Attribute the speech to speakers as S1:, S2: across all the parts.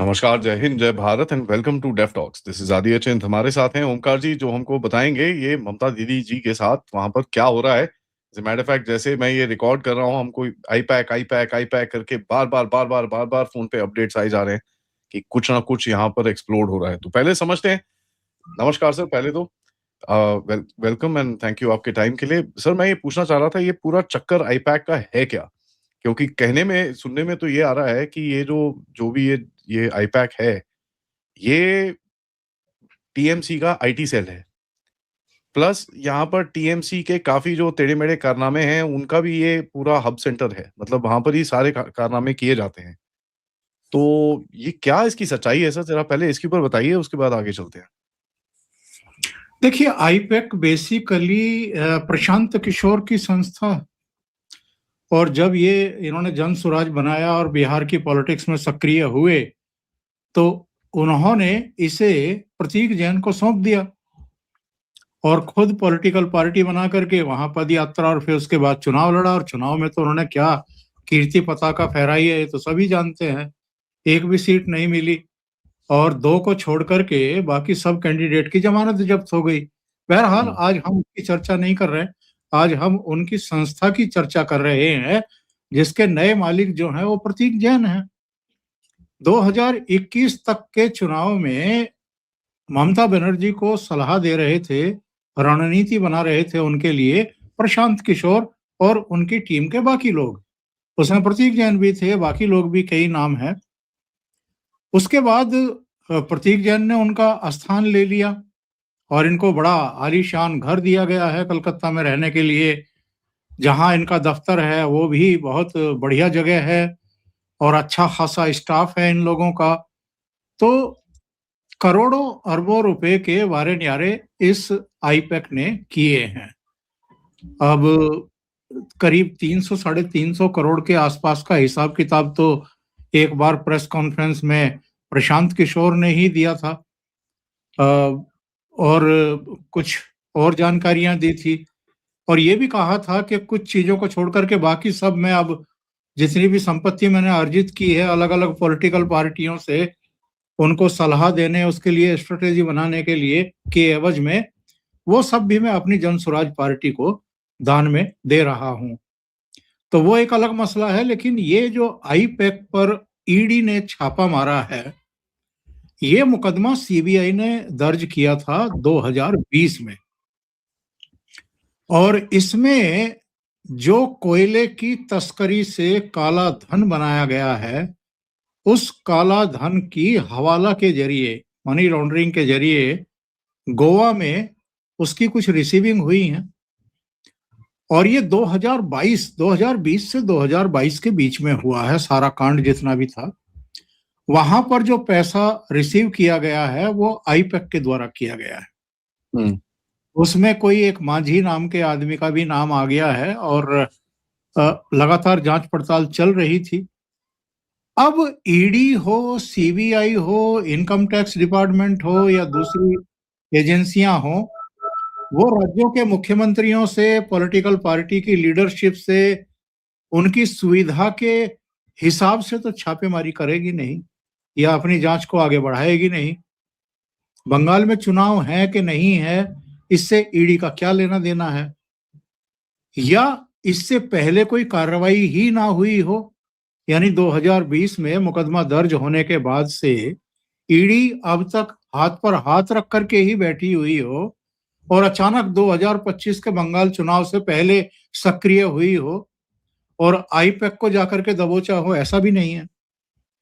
S1: नमस्कार, जय हिंद, जय Bharat and welcome to deaf talks. This is Aditya Chint. हमारे साथ हैं ओमकार जी, जो हमको बताएंगे ये ममता दीदी जी के साथ वहां पर क्या हो रहा है। एज ए मैटर फैक्ट, जैसे मैं ये रिकॉर्ड कर रहा हूँ, हमको आई पैक करके बार बार फोन पे अपडेट्स आए जा रहे हैं कि कुछ ना कुछ यहाँ पर एक्सप्लोड हो रहा है। तो पहले समझते हैं। नमस्कार सर, पहले तो वेलकम एंड थैंक यू आपके टाइम के लिए। सर, मैं ये पूछना चाह रहा था, ये पूरा चक्कर आई पैक का है क्या? क्योंकि कहने में सुनने में तो ये आ रहा है कि ये जो जो भी ये आईपैक है, ये टीएमसी का आईटी सेल है। प्लस यहाँ पर टीएमसी के काफी जो टेढ़े-मेढ़े कारनामे हैं, उनका भी ये पूरा हब सेंटर है। मतलब वहाँ पर ही सारे कारनामे किए जाते हैं। तो ये क्या इसकी सच्चाई है सर? ज़रा पहले इसके ऊपर बताइए, उसके बाद आगे चलते हैं।
S2: देखिए, आईपैक बेसिकली प्रशांत किशोर की संस्था है। और जब ये इन्होंने जन स्वराज बनाया और बिहार की पॉलिटिक्स में सक्रिय हुए, तो उन्होंने इसे प्रतीक जैन को सौंप दिया और खुद पॉलिटिकल पार्टी बना करके वहां पद यात्रा और फिर उसके बाद चुनाव लड़ा। और चुनाव में तो उन्होंने क्या कीर्ति पताका फहराई है, ये तो सभी जानते हैं। एक भी सीट नहीं मिली और दो को छोड़ करके बाकी सब कैंडिडेट की जमानत जब्त हो गई। बहरहाल, आज हम उसकी चर्चा नहीं कर रहे हैं। आज हम उनकी संस्था की चर्चा कर रहे हैं, जिसके नए मालिक जो हैं वो प्रतीक जैन हैं। 2021 तक के चुनाव में ममता बनर्जी को सलाह दे रहे थे, रणनीति बना रहे थे उनके लिए प्रशांत किशोर और उनकी टीम के बाकी लोग। उसमें प्रतीक जैन भी थे, बाकी लोग भी, कई नाम हैं। उसके बाद प्रतीक जैन ने उनका स्थान ले लिया और इनको बड़ा आलीशान घर दिया गया है कलकत्ता में रहने के लिए। जहां इनका दफ्तर है वो भी बहुत बढ़िया जगह है और अच्छा खासा स्टाफ है इन लोगों का। तो करोड़ों अरबों रुपए के वारे न्यारे इस आईपैक ने किए हैं। अब करीब 300 साढ़े 300 करोड़ के आसपास का हिसाब किताब तो एक बार प्रेस कॉन्फ्रेंस में प्रशांत किशोर ने ही दिया था और कुछ और जानकारियां दी थी। और ये भी कहा था कि कुछ चीजों को छोड़ करके बाकी सब मैं अब जितनी भी संपत्ति मैंने अर्जित की है अलग अलग पॉलिटिकल पार्टियों से, उनको सलाह देने, उसके लिए स्ट्रेटेजी बनाने के लिए के एवज में, वो सब भी मैं अपनी जन स्वराज पार्टी को दान में दे रहा हूं। तो वो एक अलग मसला है। लेकिन ये जो आई पैक पर ईडी ने छापा मारा है, ये मुकदमा सीबीआई ने दर्ज किया था 2020 में। और इसमें जो कोयले की तस्करी से काला धन बनाया गया है, उस काला धन की हवाला के जरिए, मनी लॉन्ड्रिंग के जरिए गोवा में उसकी कुछ रिसीविंग हुई है। और ये 2020 से 2022 के बीच में हुआ है सारा कांड जितना भी था। वहां पर जो पैसा रिसीव किया गया है वो आईपैक के द्वारा किया गया है। उसमें कोई एक मांझी नाम के आदमी का भी नाम आ गया है और लगातार जांच पड़ताल चल रही थी। अब ईडी हो, सीबीआई हो, इनकम टैक्स डिपार्टमेंट हो या दूसरी एजेंसियां हो, वो राज्यों के मुख्यमंत्रियों से, पॉलिटिकल पार्टी की लीडरशिप से, उनकी सुविधा के हिसाब से तो छापेमारी करेगी नहीं या अपनी जांच को आगे बढ़ाएगी नहीं। बंगाल में चुनाव है कि नहीं है, इससे ईडी का क्या लेना देना है? या इससे पहले कोई कार्रवाई ही ना हुई हो, यानी 2020 में मुकदमा दर्ज होने के बाद से ईडी अब तक हाथ पर हाथ रख करके ही बैठी हुई हो और अचानक 2025 के बंगाल चुनाव से पहले सक्रिय हुई हो और आईपैक को जाकर के दबोचा हो, ऐसा भी नहीं है।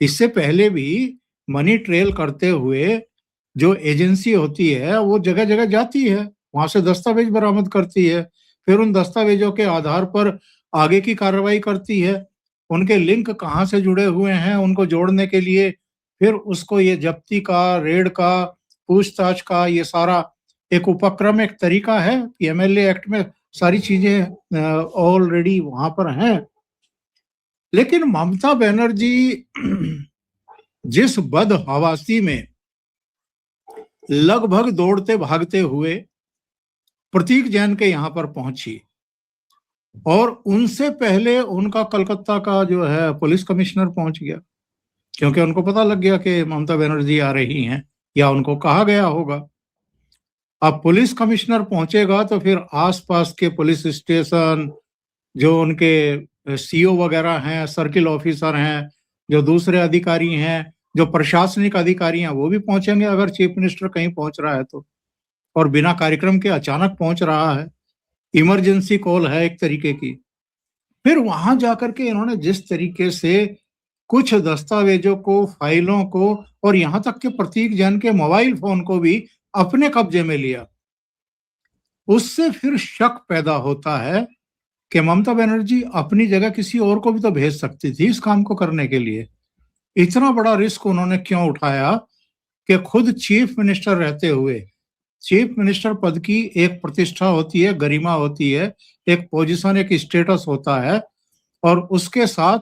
S2: इससे पहले भी मनी ट्रेल करते हुए जो एजेंसी होती है वो जगह जगह जाती है, वहां से दस्तावेज बरामद करती है, फिर उन दस्तावेजों के आधार पर आगे की कार्रवाई करती है। उनके लिंक कहाँ से जुड़े हुए हैं उनको जोड़ने के लिए फिर उसको ये जब्ती का, रेड का, पूछताछ का ये सारा एक उपक्रम, एक तरीका है। एमएलए एक्ट में सारी चीजें ऑलरेडी वहां पर हैं। लेकिन ममता बनर्जी जिस बदहवासी में लगभग दौड़ते भागते हुए प्रतीक जैन के यहां पर पहुंची और उनसे पहले उनका कलकत्ता का जो है पुलिस कमिश्नर पहुंच गया क्योंकि उनको पता लग गया कि ममता बनर्जी आ रही हैं, या उनको कहा गया होगा। अब पुलिस कमिश्नर पहुंचेगा तो फिर आसपास के पुलिस स्टेशन, जो उनके सीओ वगैरह हैं, सर्किल ऑफिसर हैं, जो दूसरे अधिकारी हैं, जो प्रशासनिक अधिकारी हैं, वो भी पहुंचेंगे अगर चीफ मिनिस्टर कहीं पहुंच रहा है तो, और बिना कार्यक्रम के अचानक पहुंच रहा है, इमरजेंसी कॉल है एक तरीके की। फिर वहां जाकर के इन्होंने जिस तरीके से कुछ दस्तावेजों को, फाइलों को, और यहां तक कि प्रतीक जैन के मोबाइल फोन को भी अपने कब्जे में लिया, उससे फिर शक पैदा होता है कि ममता बनर्जी अपनी जगह किसी और को भी तो भेज सकती थी इस काम को करने के लिए। इतना बड़ा रिस्क उन्होंने क्यों उठाया कि खुद चीफ मिनिस्टर रहते हुए, चीफ मिनिस्टर पद की एक प्रतिष्ठा होती है, गरिमा होती है, एक पोजीशन, एक स्टेटस होता है, और उसके साथ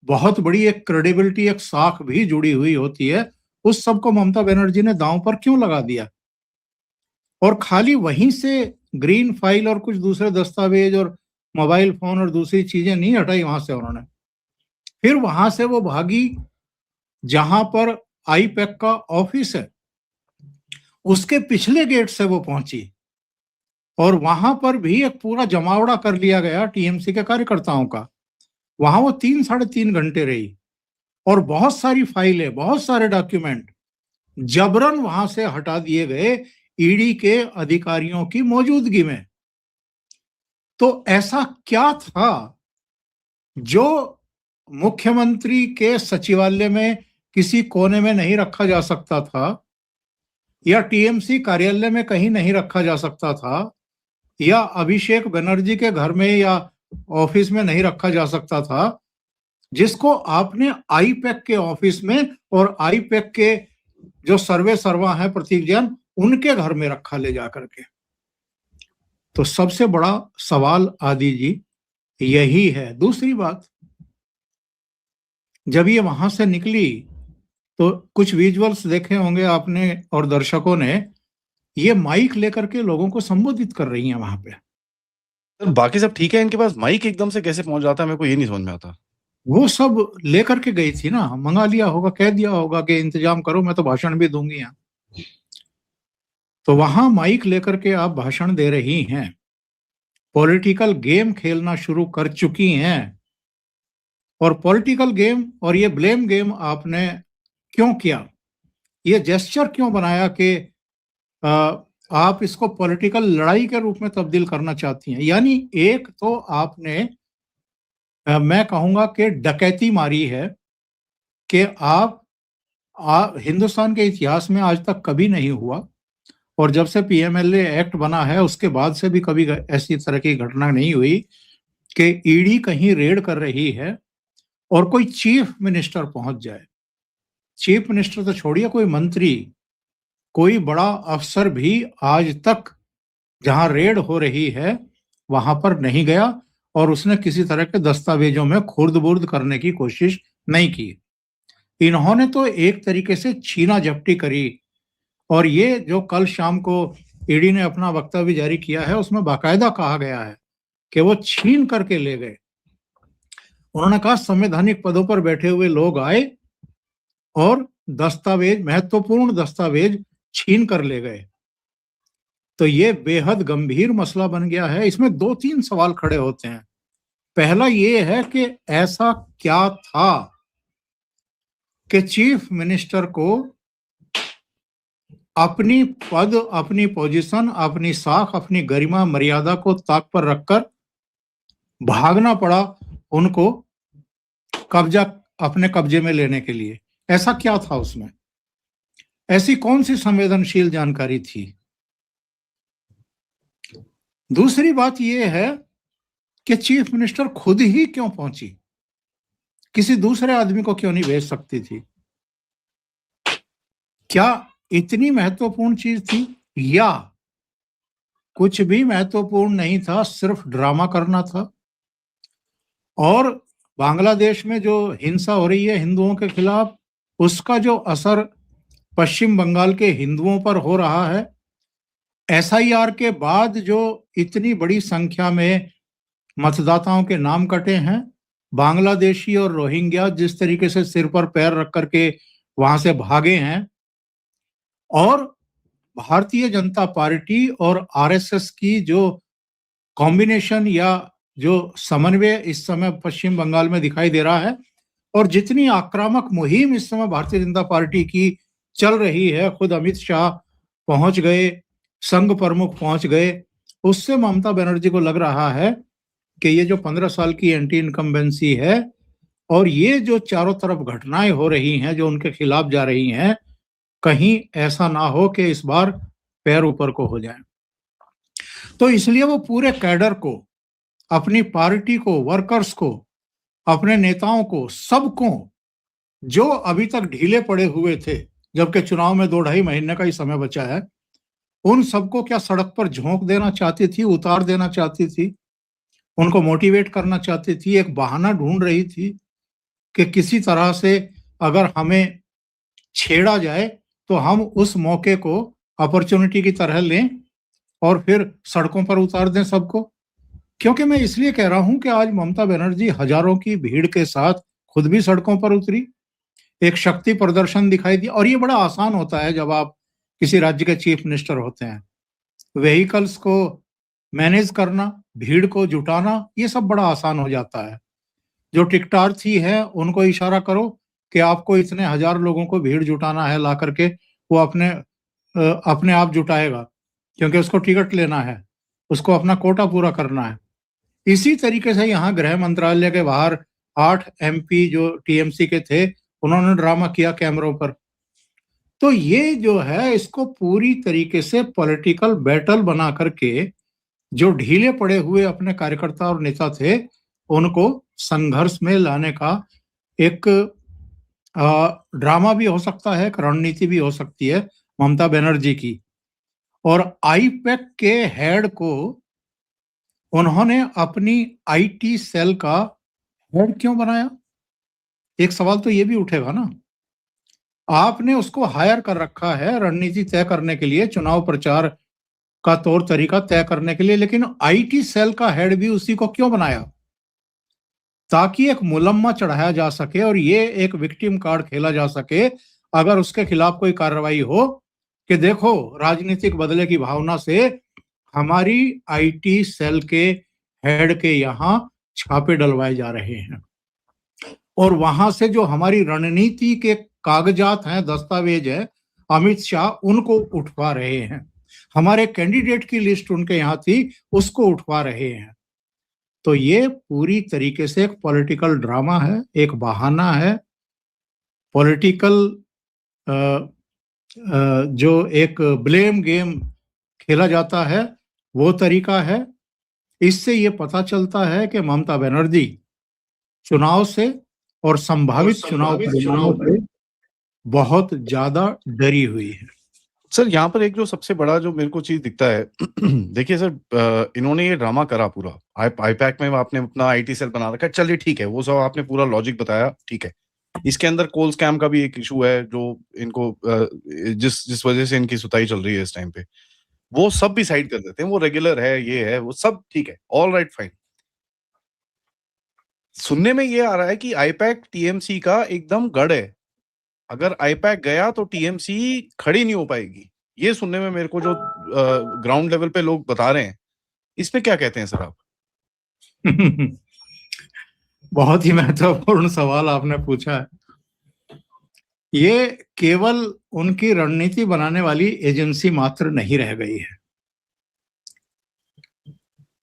S2: बहुत बड़ी एक क्रेडिबिलिटी, एक साख भी जुड़ी हुई होती है। उस सबको ममता बनर्जी ने दांव पर क्यों लगा दिया? और खाली वहीं से ग्रीन फाइल और कुछ दूसरे दस्तावेज और मोबाइल फोन और दूसरी चीजें नहीं हटाई वहां से उन्होंने। फिर वहां से वो भागी जहां पर आईपैक का ऑफिस है, उसके पिछले गेट से वो पहुंची, और वहां पर भी एक पूरा जमावड़ा कर लिया गया टीएमसी के कार्यकर्ताओं का। वहां वो 3 साढ़े 3 घंटे रही, और बहुत सारी फाइलें, बहुत सारे डॉक्यूमेंट जबरन वहां से हटा दिए गए ईडी के अधिकारियों की मौजूदगी में। तो ऐसा क्या था जो मुख्यमंत्री के सचिवालय में किसी कोने में नहीं रखा जा सकता था, या टीएमसी कार्यालय में कहीं नहीं रखा जा सकता था, या अभिषेक बनर्जी के घर में या ऑफिस में नहीं रखा जा सकता था, जिसको आपने आईपैक के ऑफिस में और आईपैक के जो सर्वा है प्रतीक जैन, उनके घर में रखा ले जाकर के? तो सबसे बड़ा सवाल आदि जी यही है। दूसरी बात, जब ये वहां से निकली तो कुछ विजुअल्स देखे होंगे आपने और दर्शकों ने, ये माइक लेकर के लोगों को संबोधित कर रही हैं वहां पे।
S1: सर बाकी सब ठीक है, इनके पास माइक एकदम से कैसे पहुंच जाता है, मेरे को ये नहीं समझ में आता।
S2: वो सब लेकर के गई थी ना, मंगा लिया होगा, कह दिया होगा कि इंतजाम करो, मैं तो भाषण भी दूंगी यहाँ। तो वहां माइक लेकर के आप भाषण दे रही हैं, पॉलिटिकल गेम खेलना शुरू कर चुकी हैं। और पॉलिटिकल गेम और ये ब्लेम गेम आपने क्यों किया? ये जेस्चर क्यों बनाया कि आप इसको पॉलिटिकल लड़ाई के रूप में तब्दील करना चाहती हैं? यानी एक तो आपने मैं कहूंगा कि डकैती मारी है कि आप हिंदुस्तान के इतिहास में आज तक कभी नहीं हुआ, और जब से पीएमएलए एक्ट बना है उसके बाद से भी कभी ऐसी तरह की घटना नहीं हुई कि ईडी कहीं रेड कर रही है और कोई चीफ मिनिस्टर पहुंच जाए। चीफ मिनिस्टर तो छोड़िए, कोई मंत्री, कोई बड़ा अफसर भी आज तक जहां रेड हो रही है वहां पर नहीं गया, और उसने किसी तरह के दस्तावेजों में खुर्द-बुर्द करने की कोशिश नहीं की। इन्होंने तो एक तरीके से छीना झपटी करी, और ये जो कल शाम को ईडी ने अपना वक्तव्य जारी किया है उसमें बाकायदा कहा गया है कि वो छीन करके ले गए। उन्होंने कहा संवैधानिक पदों पर बैठे हुए लोग आए और दस्तावेज, महत्वपूर्ण दस्तावेज छीन कर ले गए। तो ये बेहद गंभीर मसला बन गया है। इसमें 2-3 सवाल खड़े होते हैं। पहला ये है कि ऐसा क्या था कि चीफ मिनिस्टर को अपनी पद, अपनी पोजीशन, अपनी साख, अपनी गरिमा मर्यादा को ताक पर रखकर भागना पड़ा उनको कब्जा, अपने कब्जे में लेने के लिए? ऐसा क्या था उसमें? ऐसी कौन सी संवेदनशील जानकारी थी? दूसरी बात यह है कि चीफ मिनिस्टर खुद ही क्यों पहुंची? किसी दूसरे आदमी को क्यों नहीं भेज सकती थी? क्या इतनी महत्वपूर्ण चीज थी, या कुछ भी महत्वपूर्ण नहीं था, सिर्फ ड्रामा करना था? और बांग्लादेश में जो हिंसा हो रही है हिंदुओं के खिलाफ, उसका जो असर पश्चिम बंगाल के हिंदुओं पर हो रहा है, एसआईआर के बाद जो इतनी बड़ी संख्या में मतदाताओं के नाम कटे हैं, बांग्लादेशी और रोहिंग्या जिस तरीके से सिर पर पैर रख करके वहां से भागे हैं, और भारतीय जनता पार्टी और आरएसएस की जो कॉम्बिनेशन या जो समन्वय इस समय पश्चिम बंगाल में दिखाई दे रहा है, और जितनी आक्रामक मुहिम इस समय भारतीय जनता पार्टी की चल रही है, खुद अमित शाह पहुंच गए, संघ प्रमुख पहुंच गए, उससे ममता बनर्जी को लग रहा है कि ये जो 15 साल की एंटी इनकम्बेंसी है और ये जो चारों तरफ घटनाएं हो रही हैं जो उनके खिलाफ जा रही हैं, कहीं ऐसा ना हो कि इस बार पैर ऊपर को हो जाए। तो इसलिए वो पूरे कैडर को, अपनी पार्टी को, वर्कर्स को, अपने नेताओं को, सबको जो अभी तक ढीले पड़े हुए थे, जबकि चुनाव में 2-2.5 महीने का ही समय बचा है, उन सबको क्या सड़क पर झोंक देना चाहती थी, उतार देना चाहती थी, उनको मोटिवेट करना चाहती थी, एक बहाना ढूंढ रही थी कि किसी तरह से अगर हमें छेड़ा जाए तो हम उस मौके को अपॉर्चुनिटी की तरह लें और फिर सड़कों पर उतार दें सबको। क्योंकि मैं इसलिए कह रहा हूं कि आज ममता बनर्जी हजारों की भीड़ के साथ खुद भी सड़कों पर उतरी, एक शक्ति प्रदर्शन दिखाई दिया। और ये बड़ा आसान होता है जब आप किसी राज्य के चीफ मिनिस्टर होते हैं, व्हीकल्स को मैनेज करना, भीड़ को जुटाना, ये सब बड़ा आसान हो जाता है। जो टिकटार्थी है उनको इशारा करो कि आपको इतने हजार लोगों को भीड़ जुटाना है, ला करके वो अपने आप जुटाएगा, क्योंकि उसको टिकट लेना है, उसको अपना कोटा पूरा करना है। इसी तरीके से यहाँ गृह मंत्रालय के बाहर 8 एमपी जो टीएमसी के थे, उन्होंने ड्रामा किया कैमरों पर। तो ये जो है, इसको पूरी तरीके से पॉलिटिकल बैटल बना करके जो ढीले पड़े हुए अपने कार्यकर्ता और नेता थे, उनको संघर्ष में लाने का एक ड्रामा भी हो सकता है, एक रणनीति भी हो सकती है ममता बनर्जी की। और आईपैक के हेड को उन्होंने अपनी आईटी सेल का हेड क्यों बनाया? एक सवाल तो ये भी उठेगा ना। आपने उसको हायर कर रखा है रणनीति तय करने के लिए, चुनाव प्रचार का तौर तरीका तय करने के लिए, लेकिन आईटी सेल का हेड भी उसी को क्यों बनाया? ताकि एक मुलम्मा चढ़ाया जा सके और ये एक विक्टिम कार्ड खेला जा सके अगर उसके खिलाफ कोई कार्रवाई हो, कि देखो राजनीतिक बदले की भावना से हमारी आईटी सेल के हेड के यहाँ छापे डलवाए जा रहे हैं, और वहां से जो हमारी रणनीति के कागजात हैं, दस्तावेज है, अमित शाह उनको उठवा रहे हैं, हमारे कैंडिडेट की लिस्ट उनके यहाँ थी, उसको उठवा रहे हैं। तो ये पूरी तरीके से एक पॉलिटिकल ड्रामा है, एक बहाना है, पॉलिटिकल जो एक ब्लेम गेम खेला जाता है वो तरीका है। इससे ये पता चलता है कि ममता बनर्जी चुनाव से और संभावित चुनाव परिणामों से बहुत ज्यादा डरी हुई है।
S1: सर यहाँ पर एक जो सबसे बड़ा जो मेरे को चीज दिखता है देखिए सर, इन्होंने ये ड्रामा करा पूरा, आईपैक में आपने अपना आईटी सेल बना रखा है, चलिए ठीक है, वो सब आपने पूरा लॉजिक बताया, ठीक है। इसके अंदर कोल स्कैम का भी एक इशू है जो इनको जिस वजह से इनकी सुताई चल रही है इस टाइम पे, वो सब भी साइड कर देते हैं, वो रेगुलर है, ये है, वो सब ठीक है, ऑल राइट फाइन। सुनने में ये आ रहा है कि आईपैक टीएमसी का एकदम गढ़ है, अगर आईपैक गया तो टीएमसी खड़ी नहीं हो पाएगी, ये सुनने में मेरे को जो ग्राउंड लेवल पे लोग बता रहे हैं, इस पे क्या कहते हैं सर आप?
S2: बहुत ही महत्वपूर्ण सवाल आपने पूछा है। ये केवल उनकी रणनीति बनाने वाली एजेंसी मात्र नहीं रह गई है,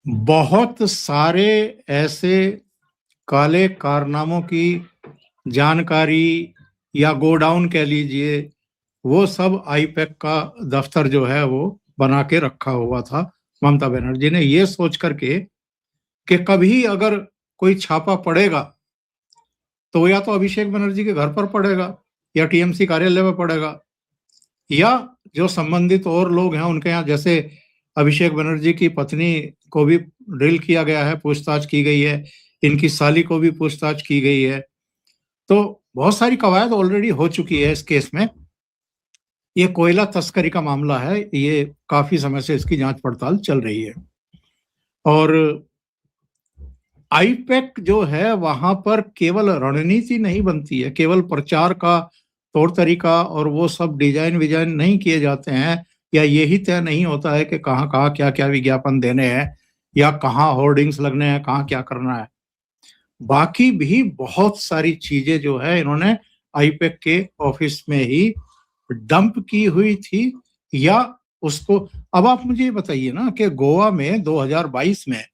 S2: बहुत सारे ऐसे काले कारनामों की जानकारी या गोडाउन कह लीजिए, वो सब आईपैक का दफ्तर जो है वो बना के रखा हुआ था ममता बनर्जी ने, ये सोच करके कि कभी अगर कोई छापा पड़ेगा तो या तो अभिषेक बनर्जी के घर पर पड़ेगा या टीएमसी कार्यालय में पड़ेगा, या जो संबंधित और लोग हैं उनके यहाँ, जैसे अभिषेक बनर्जी की पत्नी को भी ड्रिल किया गया है, पूछताछ की गई है, इनकी साली को भी पूछताछ की गई है। तो बहुत सारी कवायद ऑलरेडी हो चुकी है इस केस में। ये कोयला तस्करी का मामला है, ये काफी समय से इसकी जांच पड़ताल चल रही है। और आईपैक जो है वहां पर केवल रणनीति नहीं बनती है, केवल प्रचार का तौर तरीका और वो सब डिजाइन विजाइन नहीं किए जाते हैं, या यही तय नहीं होता है कि कहाँ कहाँ क्या क्या विज्ञापन देने हैं या कहाँ होर्डिंग्स लगने हैं, कहाँ क्या करना है। बाकी भी बहुत सारी चीजें जो है इन्होंने आईपैक के ऑफिस में ही डंप की हुई थी, या उसको। अब आप मुझे बताइए ना कि गोवा में 2022 में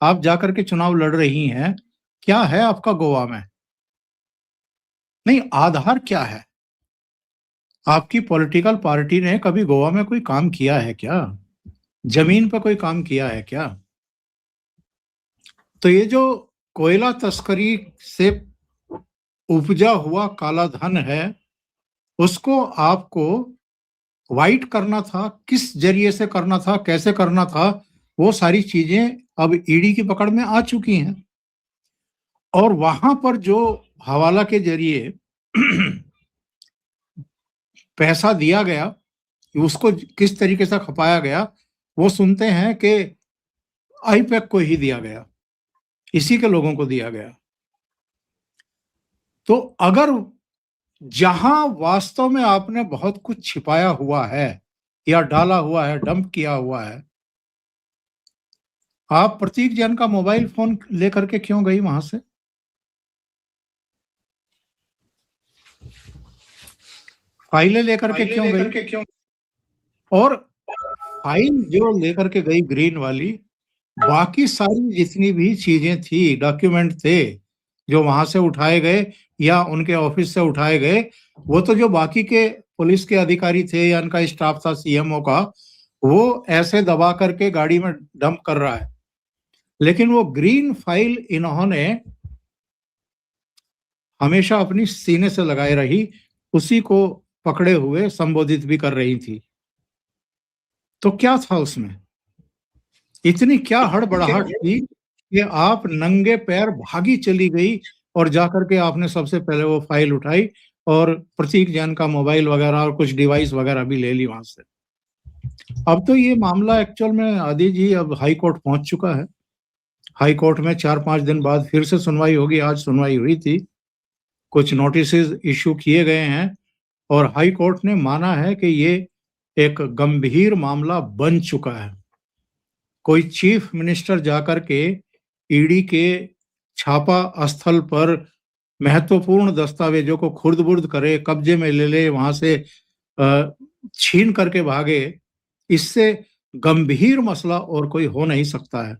S2: आप जाकर के चुनाव लड़ रही हैं, क्या है आपका गोवा में? नहीं, आधार क्या है? आपकी पॉलिटिकल पार्टी ने कभी गोवा में कोई काम किया है क्या? जमीन पर कोई काम किया है क्या? तो ये जो कोयला तस्करी से उपजा हुआ काला धन है, उसको आपको वाइट करना था, किस जरिए से करना था, कैसे करना था, वो सारी चीजें अब ईडी की पकड़ में आ चुकी हैं। और वहां पर जो हवाला के जरिए पैसा दिया गया, उसको किस तरीके से खपाया गया, वो सुनते हैं कि आईपैक को ही दिया गया, इसी के लोगों को दिया गया। तो अगर जहां वास्तव में आपने बहुत कुछ छिपाया हुआ है या डाला हुआ है, डंप किया हुआ है, आप प्रतीक जैन का मोबाइल फोन लेकर के क्यों गई वहां से? फाइलें लेकर के क्यों गई? और फाइल जो लेकर के गई ग्रीन वाली, बाकी सारी जितनी भी चीजें थी, डॉक्यूमेंट थे जो वहां से उठाए गए या उनके ऑफिस से उठाए गए, वो तो जो बाकी के पुलिस के अधिकारी थे या उनका स्टाफ था सीएमओ का, वो ऐसे दबा करके गाड़ी में डंप कर रहा है। लेकिन वो ग्रीन फाइल इन्होंने हमेशा अपनी सीने से लगाए रही, उसी को पकड़े हुए संबोधित भी कर रही थी। तो क्या था उसमें? इतनी क्या हड़बड़ाहट थी कि आप नंगे पैर भागी चली गई और जाकर के आपने सबसे पहले वो फाइल उठाई और प्रतीक जैन का मोबाइल वगैरह और कुछ डिवाइस वगैरह भी ले ली वहां से। अब तो ये मामला एक्चुअल में आदि जी अब हाई कोर्ट पहुंच चुका है। हाई कोर्ट में 4-5 दिन बाद फिर से सुनवाई होगी। आज सुनवाई हुई थी, कुछ नोटिस इशू किए गए हैं और हाई कोर्ट ने माना है कि ये एक गंभीर मामला बन चुका है। कोई चीफ मिनिस्टर जाकर के ईडी के छापा स्थल पर महत्वपूर्ण दस्तावेजों को खुर्द-बुर्द करे, कब्जे में ले ले, वहां से छीन करके भागे, इससे गंभीर मसला और कोई हो नहीं सकता है।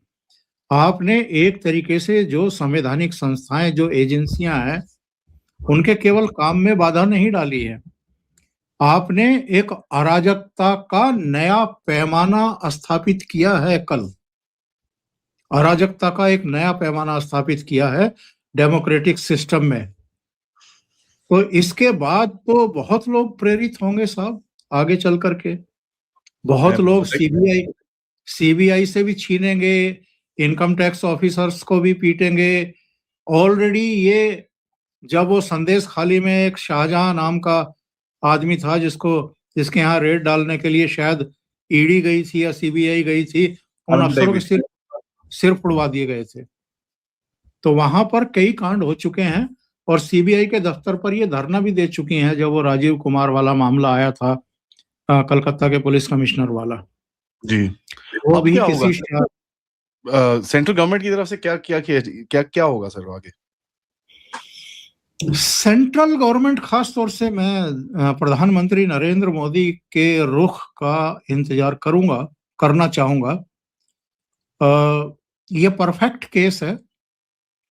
S2: आपने एक तरीके से जो संवैधानिक संस्थाएं, जो एजेंसियां हैं, उनके केवल काम में बाधा नहीं डाली है, आपने एक अराजकता का नया पैमाना स्थापित किया है। कल अराजकता का एक नया पैमाना स्थापित किया है डेमोक्रेटिक सिस्टम में। तो इसके बाद तो बहुत लोग प्रेरित होंगे साहब आगे चल करके। बहुत लोग सीबीआई से भी छीनेंगे, इनकम टैक्स ऑफिसर्स को भी पीटेंगे। ऑलरेडी ये, जब वो संदेश खाली में एक शाहजहां नाम का आदमी था जिसके यहाँ रेड डालने के लिए शायद ईडी गई थी या सीबीआई गई थी, उन अफसरों के सिर उड़वा दिए गए थे। तो वहां पर कई कांड हो चुके हैं और सीबीआई के दफ्तर पर ये धरना भी दे चुकी हैं जब वो राजीव कुमार वाला मामला आया था, कलकत्ता के पुलिस कमिश्नर वाला
S1: जी।
S2: वो भी किसी
S1: सेंट्रल गवर्नमेंट की तरफ से क्या होगा सर आगे?
S2: सेंट्रल गवर्नमेंट, खास तौर से मैं प्रधानमंत्री नरेंद्र मोदी के रुख का इंतजार करना चाहूंगा। ये परफेक्ट केस है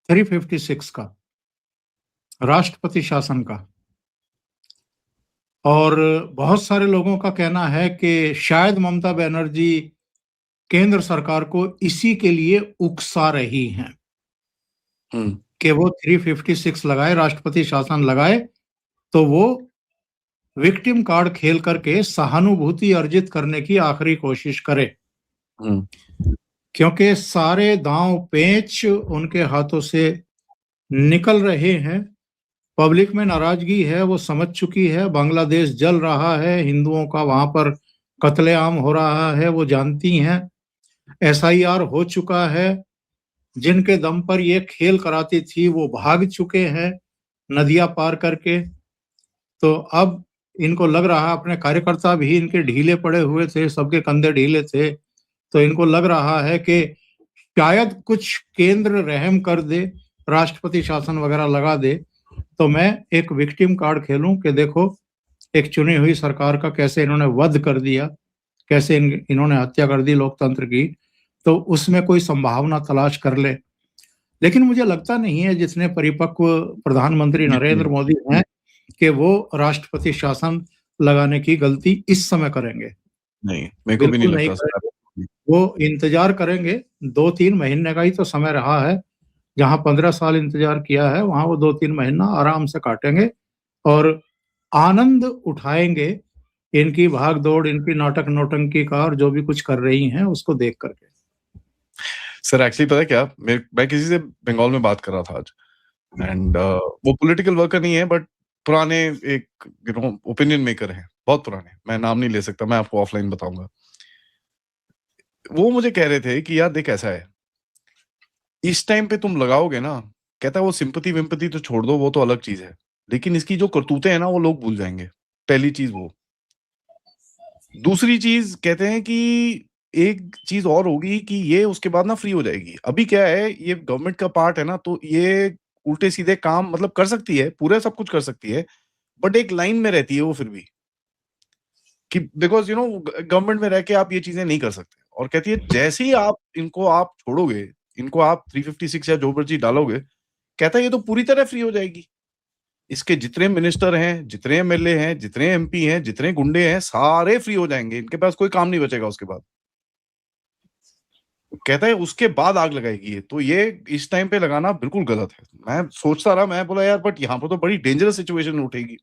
S2: 356 का, राष्ट्रपति शासन का। और बहुत सारे लोगों का कहना है कि शायद ममता बनर्जी केंद्र सरकार को इसी के लिए उकसा रही हैं कि वो 356 लगाए, राष्ट्रपति शासन लगाए, तो वो विक्टिम कार्ड खेल करके सहानुभूति अर्जित करने की आखिरी कोशिश करे। क्योंकि सारे दांव पेच उनके हाथों से निकल रहे हैं। पब्लिक में नाराजगी है, वो समझ चुकी है। बांग्लादेश जल रहा है, हिंदुओं का वहां पर कत्लेआम हो रहा है, वो जानती हैं। एसआईआर हो चुका है, जिनके दम पर ये खेल कराती थी वो भाग चुके हैं नदियां पार करके। तो अब इनको लग रहा, अपने कार्यकर्ता भी इनके ढीले पड़े हुए थे, सबके कंधे ढीले थे, तो इनको लग रहा है कि शायद कुछ केंद्र रहम कर दे, राष्ट्रपति शासन वगैरह लगा दे, तो मैं एक विक्टिम कार्ड खेलूं कि देखो एक चुनी हुई सरकार का कैसे इन्होंने वध कर दिया, कैसे इन्होंने हत्या कर दी लोकतंत्र की, तो उसमें कोई संभावना तलाश कर ले। लेकिन मुझे लगता नहीं है जितने परिपक्व प्रधानमंत्री
S1: जी, जी।
S2: नरेंद्र मोदी हैं कि वो राष्ट्रपति शासन लगाने की गलती इस समय करेंगे।
S1: नहीं, मेरे को भी नहीं
S2: बिल्कुल नहीं
S1: लगता
S2: करेंगे।
S1: सर।
S2: वो इंतजार करेंगे, 2-3 महीने का ही तो समय रहा है। जहाँ 15 साल इंतजार किया है, वहाँ वो 2-3 महीना आराम से काटेंगे और आनंद उठाएंगे इनकी भाग-दौड़, इनकी नाटक-नौटंकी का, और जो भी कुछ कर रही हैं उसको देख कर के।
S1: सर एक्चुअली पता है क्या? मैं किसी से बंगाल में बात कर रहा था आज एंड वो पॉलिटिकल वर्कर नहीं है बट पुराने एक ओपिनियन मेकर हैं, बहुत पुराने। मैं नाम नहीं ले सकता, मैं आपको ऑफलाइन बताऊँगा। वो मुझे कह रहे थे कि यार देख ऐसा है, इस टाइम पे तुम लगाओगे ना, कहता है वो सिम्पैथी-विम्पैथी तो छोड़ दो, वो तो अलग चीज़ है। लेकिन इसकी जो करतूतें हैं ना, वो लोग भूल जाएँगे। पहली चीज़ वो। दूसरी चीज़ कहते हैं कि एक चीज़ और होगी कि ये उसके बाद ना फ्री हो जाएगी। अभी क्या है, ये गवर्नमेंट का पार्ट है ना, तो ये उल्टे-सीधे काम मतलब कर सकती है, पूरा सब कुछ कर सकती है, बट एक लाइन में रहती है वो फिर भी, कि बिकॉज़ गवर्नमेंट में रह के आप ये चीज़ें नहीं कर सकते। और कहती है जैसे ही आप छोड़ोगे, इनको आप 356 या जो मर्ज़ी डालोगे, कहता है ये तो पूरी तरह फ्री हो जाएगी। इसके जितने मिनिस्टर हैं, जितने एमएलए हैं, जितने एमपी हैं, जितने गुंडे हैं, सारे फ्री हो जाएँगे। इनके पास कोई काम नहीं बचेगा उसके बाद। कहता है उसके बाद आग लगाएगी ये, तो ये इस टाइम पे लगाना बिल्कुल गलत है। मैं सोचता रहा, मैं बोला यार बट यहाँ पर तो बड़ी डेंजरस सिचुएशन उठेगी।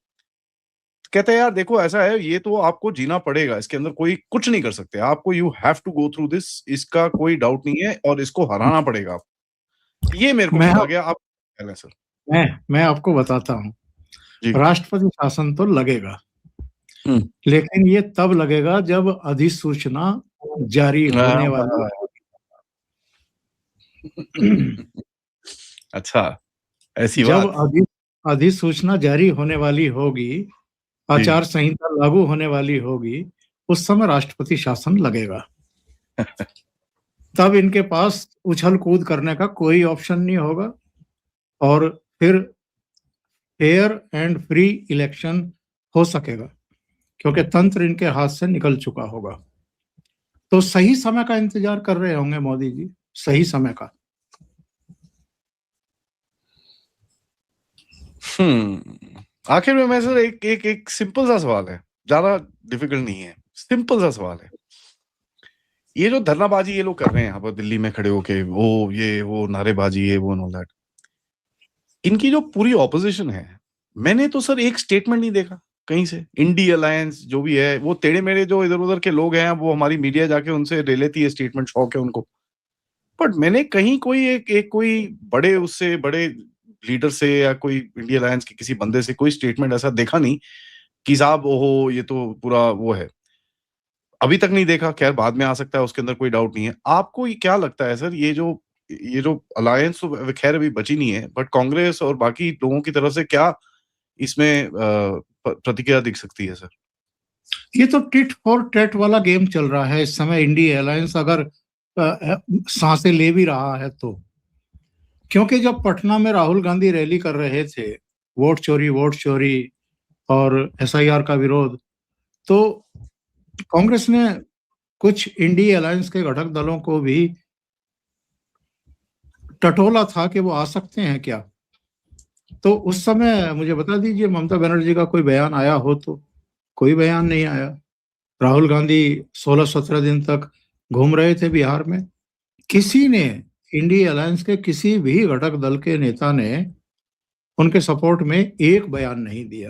S1: कहता है यार देखो ऐसा है, ये तो आपको जीना पड़ेगा, इसके अंदर कोई कुछ नहीं कर सकते। आपको you have to go through this, इसका कोई डाउट नहीं है और इसको हराना पड़ेगा आपको। ये मेरे को
S2: मैं
S1: समझ आ गया। आप क्या कह रहे हैं सर?
S2: मैं आपको बताता हूँ,
S1: जी।
S2: राष्ट्रपति शासन तो लगेगा,
S1: हुँ।
S2: लेकिन ये तब लगेगा जब अधिसूचना जारी होने वाली
S1: हाँ।
S2: है।
S1: अच्छा, ऐसी
S2: जब
S1: बात?
S2: अधिसूचना जारी होने वाली होगी,
S1: जी।
S2: आचार संहिता लागू होने वाली होगी, उस समय राष्ट्रपति शासन लगेगा। तब इनके पास उछल-कूद करने का कोई ऑप्शन नहीं होगा और फिर फेयर एंड फ्री इलेक्शन हो सकेगा, क्योंकि तंत्र इनके हाथ से निकल चुका होगा। तो सही समय का इंतजार कर रहे होंगे मोदी जी, सही समय का।
S1: आखिर में मैं सर एक एक एक सिंपल सा सवाल है, ज़्यादा डिफिकल्ट नहीं है, सिंपल सा सवाल है। ये जो धरनाबाजी ये लोग कर रहे हैं यहाँ पर दिल्ली में खड़े होके, वो नारेबाजी, ये वो एंड ऑल दैट। इनकी जो पूरी ऑपोजिशन है, मैंने तो सर एक स्टेटमेंट नहीं देखा कहीं से। इंडी अलायंस जो भी है, वो टेढ़े-मेढ़े जो इधर-उधर के लोग हैं, वो हमारी मीडिया जाके उनसे ले लेती है स्टेटमेंट, शौक है उनको। बट मैंने कहीं कोई एक कोई बड़े उससे बड़े लीडर से या कोई इंडिया अलायंस के किसी बंदे से कोई स्टेटमेंट ऐसा देखा नहीं कि साहब ओहो! ये तो पूरा वो है। अभी तक नहीं देखा, खैर बाद में आ सकता है, उसके अंदर कोई डाउट नहीं है। आपको ये क्या लगता है सर, ये जो अलायंस तो खैर अभी बची नहीं है, बट कांग्रेस और बाकी लोगों की तरफ से क्या इसमें प्रतिक्रिया दिख सकती है सर?
S2: ये तो टिट फॉर टैट वाला गेम चल रहा है इस समय। इंडिया अलायंस अगर सांसें ले भी रहा है तो, क्योंकि जब पटना में राहुल गांधी रैली कर रहे थे, वोट चोरी और एसआईआर का विरोध, तो कांग्रेस ने कुछ इंडिया अलायंस के घटक दलों को भी टटोला था कि वो आ सकते हैं क्या। तो उस समय मुझे बता दीजिए, ममता बनर्जी का कोई बयान आया हो तो? कोई बयान नहीं आया। राहुल गांधी 16-17 दिन तक घूम रहे थे बिहार में। किसी ने, इंडिया अलायंस के किसी भी घटक दल के नेता ने उनके सपोर्ट में एक बयान नहीं दिया।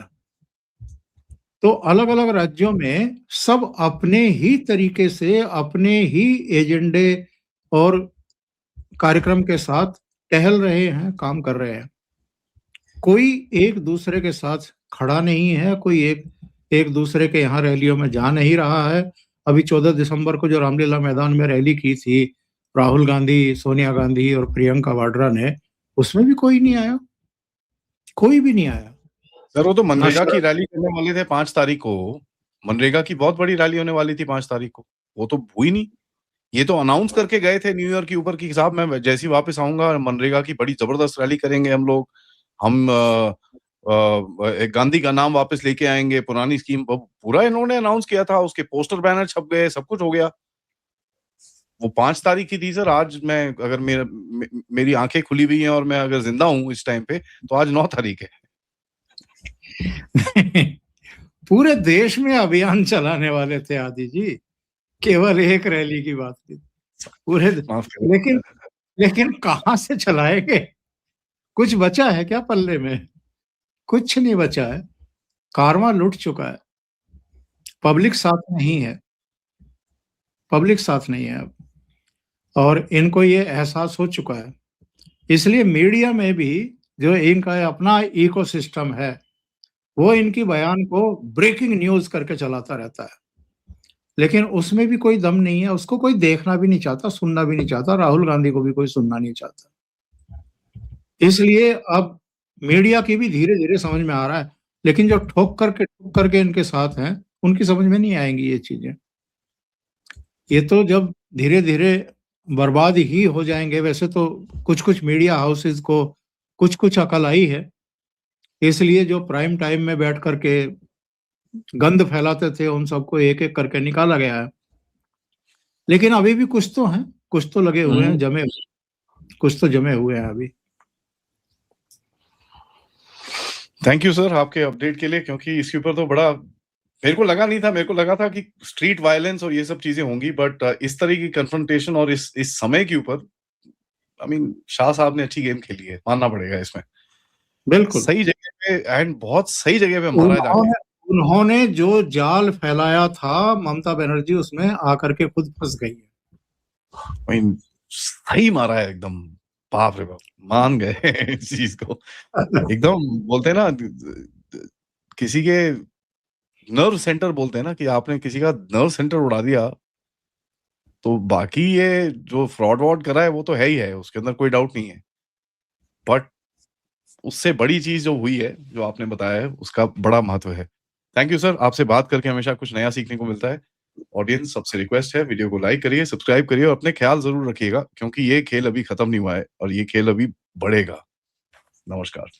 S2: तो अलग-अलग राज्यों में सब अपने ही तरीके से, अपने ही एजेंडे और कार्यक्रम के साथ टहल रहे हैं, काम कर रहे हैं। कोई एक दूसरे के साथ खड़ा नहीं है, कोई एक दूसरे के यहाँ रैलियों में जा नहीं रहा है। अभी 14 दिसंबर को जो रामलीला मैदान में रैली की थी, राहुल गांधी, सोनिया गांधी और प्रियंका वाड्रा ने, उसमें भी कोई नहीं आया, कोई भी नहीं आया।
S1: सर वो तो मनरेगा की
S2: शरद
S1: रैली करने वाले थे 5 तारीख को। मनरेगा की बहुत बड़ी रैली होने वाली थी 5 तारीख को, वो तो हुई नहीं। ये तो अनाउंस करके गए थे न्यू ईयर के ऊपर कि साहब मैं जैसे ही वापस आऊंगा मनरेगा की बड़ी जबरदस्त रैली करेंगे हम लोग। हम एक गांधी का नाम वापस लेके आएंगे, पुरानी स्कीम पूरा इन्होंने अनाउंस किया था, उसके पोस्टर बैनर छप गए, सब कुछ हो गया। वो 5 तारीख की थी सर। आज मैं अगर मेरी आंखें खुली हुई हैं और मैं अगर जिंदा हूं इस टाइम पे, तो आज 9 तारीख है।
S2: पूरे देश में अभियान चलाने वाले थे आदि जी, केवल एक रैली की बात की पूरे।
S1: माफ
S2: लेकिन
S1: करें।
S2: लेकिन कहां से चलाएंगे? कुछ बचा है क्या पल्ले में? कुछ नहीं बचा है। कारवां लुट चुका है। पब्लिक साथ नहीं है, पब्लिक साथ नहीं है अब, और इनको ये एहसास हो चुका है। इसलिए मीडिया में भी जो इनका अपना इकोसिस्टम है, वो इनकी बयान को ब्रेकिंग न्यूज करके चलाता रहता है, लेकिन उसमें भी कोई दम नहीं है। उसको कोई देखना भी नहीं चाहता, सुनना भी नहीं चाहता। राहुल गांधी को भी कोई सुनना नहीं चाहता। इसलिए अब मीडिया की भी धीरे धीरे समझ में आ रहा है, लेकिन जो ठोक करके इनके साथ हैं, उनकी समझ में नहीं आएंगी ये चीजें। ये तो जब धीरे धीरे बर्बाद ही हो जाएंगे। वैसे तो कुछ कुछ मीडिया हाउसेस को कुछ कुछ अकल आई है, इसलिए जो प्राइम टाइम में बैठ करके गंद फैलाते थे, उन सबको एक एक करके निकाला गया है। लेकिन अभी भी कुछ तो हैं, कुछ तो लगे हुए हैं, जमे कुछ तो जमे हुए हैं अभी।
S1: थैंक यू सर आपके अपडेट के लिए, क्योंकि इसके ऊपर तो बड़ा मेरे को लगा नहीं था। मेरे को लगा था कि स्ट्रीट वायलेंस और ये सब चीजें होंगी, बट इस तरह की कन्फ्रंटेशन और इस समय के ऊपर आई मीन शाह साहब ने अच्छी गेम खेली है, मानना पड़ेगा इसमें।
S2: बिल्कुल।
S1: सही जगह पे एंड बहुत सही जगह पे मारा जाके।
S2: उन्होंने उन्होंने जो जाल फैलाया था, ममता बनर्जी उसमें आकर के खुद फंस गई है।
S1: आई मीन सही मारा है एकदम। बाप रे बाप, मान गए इस चीज को एकदम। बोलते हैं ना किसी के नर्व सेंटर, बोलते हैं ना कि आपने किसी का नर्व सेंटर उड़ा दिया, तो बाकी ये जो फ्रॉड वॉड करा है वो तो है ही है, उसके अंदर कोई डाउट नहीं है। बट उससे बड़ी चीज जो हुई है, जो आपने बताया है, उसका बड़ा महत्व है। थैंक यू सर, आपसे बात करके हमेशा कुछ नया सीखने को मिलता है। ऑडियंस सबसे रिक्वेस्ट है, वीडियो को लाइक करिए, सब्सक्राइब करिए और अपने ख्याल जरूर रखिएगा, क्योंकि ये खेल अभी खत्म नहीं हुआ है और ये खेल अभी बढ़ेगा। नमस्कार।